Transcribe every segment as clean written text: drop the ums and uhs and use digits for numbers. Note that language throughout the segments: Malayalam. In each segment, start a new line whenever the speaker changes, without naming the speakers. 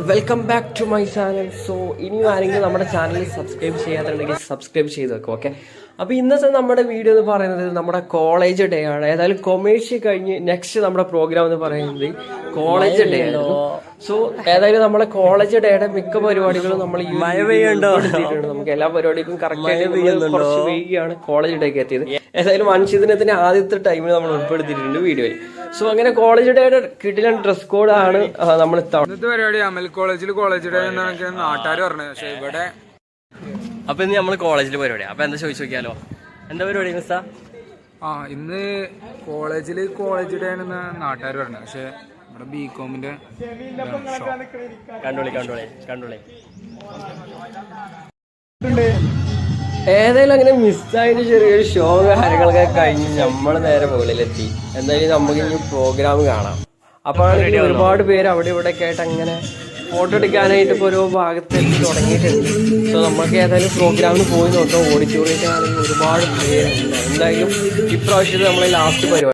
Welcome back to my channel. So ഇനിയും ആരെങ്കിലും നമ്മുടെ ചാനൽ സബ്സ്ക്രൈബ് ചെയ്യാത്തുണ്ടെങ്കിൽ സബ്സ്ക്രൈബ് ചെയ്ത് വെക്കും. ഓക്കെ, അപ്പോൾ ഇന്നത്തെ നമ്മുടെ വീഡിയോ എന്ന് പറയുന്നത് നമ്മുടെ കോളേജ് ഡേ ആണ്. ഏതായാലും കൊമേഴ്സ് കഴിഞ്ഞ് നെക്സ്റ്റ് നമ്മുടെ പ്രോഗ്രാം എന്ന് പറയുന്നത് കോളേജ് ഡേ ആണ്. സോ ഏതായാലും നമ്മുടെ കോളേജ് ഡേയുടെ മിക്ക പരിപാടികളും നമ്മൾ നമുക്ക് എല്ലാ പരിപാടിക്കും കറക്റ്റ് കുറച്ച് വൈകിയാണ് കോളേജ് ഡേക്ക് എത്തിയത്. ഏതായാലും അൻഷിദിനത്തിന്റെ ആദ്യത്തെ ടൈമിൽ നമ്മൾ ഉൾപ്പെടുത്തിയിട്ടുണ്ട് വീഡിയോയിൽ. സോ അങ്ങനെ കോളേജ് ഡേയുടെ കിട്ടിയ ഡ്രസ് കോഡാണ് നമ്മൾ
ഇന്നത്തെ പരിപാടി. അമൽ കോളേജിൽ കോളേജ് ഡേ എന്നാണ് നാട്ടുകാർ പറഞ്ഞത്. പക്ഷെ ഇവിടെ
അപ്പൊ ഇന്ന് നമ്മള് കോളേജിൽ പരിപാടിയാ. അപ്പൊ എന്താ ചോദിച്ചു നോക്കിയാലോ, എന്താ പരിപാടി മിസ്സാ?
ഇന്ന് കോളേജില് കോളേജ് ഡേ ആണെന്ന് നാട്ടുകാർ പറഞ്ഞത്. പക്ഷെ ഇവിടെ ബികോമിന്റെ
കണ്ടോളി ഏതായാലും അങ്ങനെ മിസ്സായിട്ട് ചെറിയൊരു ഷോ കാര്യങ്ങളൊക്കെ കഴിഞ്ഞ് നമ്മൾ നേരെ മുകളിലെത്തി. എന്തായാലും നമുക്ക് ഇനി പ്രോഗ്രാം കാണാം. അപ്പോഴാണെങ്കിൽ ഒരുപാട് പേര് അവിടെ ഇവിടെ ഒക്കെ ആയിട്ട് അങ്ങനെ ഫോട്ടോ എടുക്കാനായിട്ട് ഇപ്പോൾ ഓരോ ഭാഗത്തേക്ക് തുടങ്ങിയിട്ടുണ്ട്. സോ നമുക്ക് ഏതായാലും പ്രോഗ്രാമിന് പോയി നോക്കാം. ഓഡിറ്റോറിയത്തിലാണെങ്കിൽ ഒരുപാട് പേരുണ്ട്. എന്തായാലും ഇപ്രാവശ്യത്തെ നമ്മളെ ലാസ്റ്റ് പരിപാടി.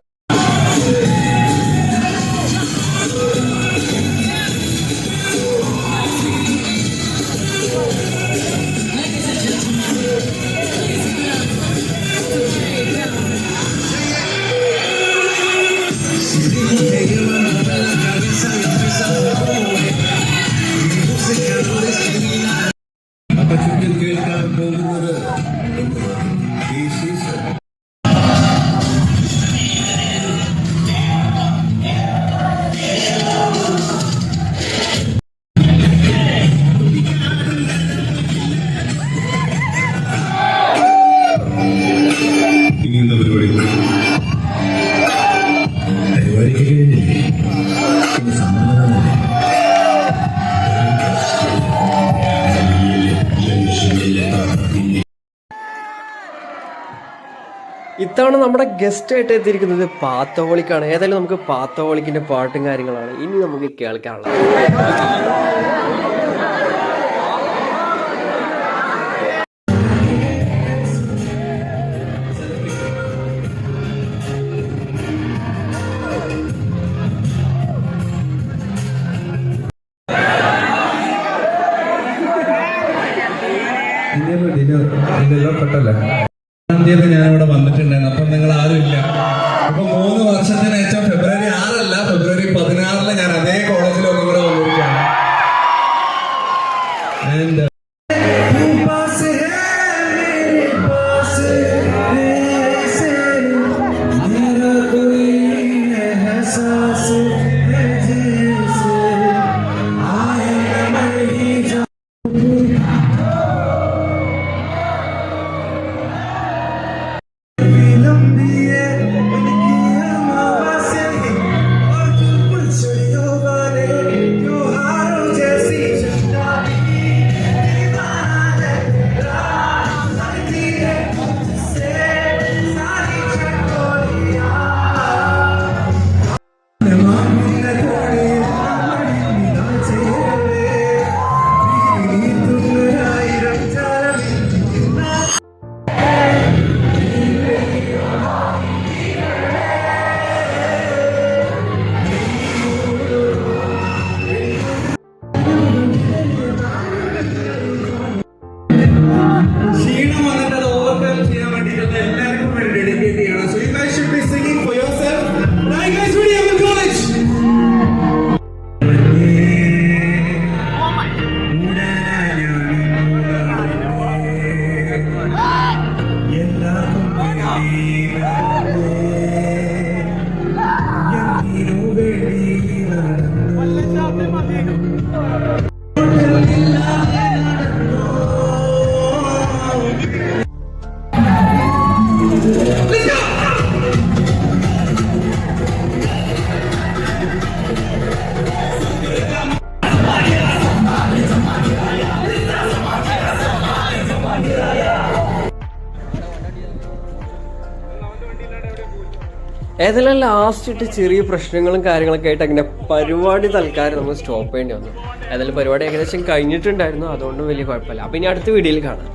ഇത്തവണ നമ്മുടെ ഗസ്റ്റ് ആയിട്ട് എത്തിയിരിക്കുന്നത് പാത്തോളിക്കാണ്. ഏതായാലും നമുക്ക് പാത്തോളിക്കിന്റെ പാട്ടും കാര്യങ്ങളാണ് ഇനി നമുക്ക് കേൾക്കാനുള്ളത്.
ഞാനിവിടെ വന്നിട്ടുണ്ടായിരുന്നു. അപ്പം നിങ്ങൾ ആരും ഇല്ല. അപ്പൊ 3 വർഷത്തിന് ശേഷം ഫെബ്രുവരി 6 ഫെബ്രുവരി 16 ഞാൻ അതേ കോളേജിൽ ഒന്നും കൂടെ വന്നിരിക്കുകയാണ്.
ഏതെല്ലാം ലാസ്റ്റ് ഇട്ട് ചെറിയ പ്രശ്നങ്ങളും കാര്യങ്ങളൊക്കെ ആയിട്ട് അങ്ങനെ പരിപാടി തൽക്കാലം നമ്മൾ സ്റ്റോപ്പ് ചെയ്യേണ്ടി വന്നു. ഏതായാലും പരിപാടി ഏകദേശം കഴിഞ്ഞിട്ടുണ്ടായിരുന്നു, അതുകൊണ്ട് വലിയ കുഴപ്പമില്ല. അപ്പം ഇനി അടുത്ത വീഡിയോയിൽ കാണാം.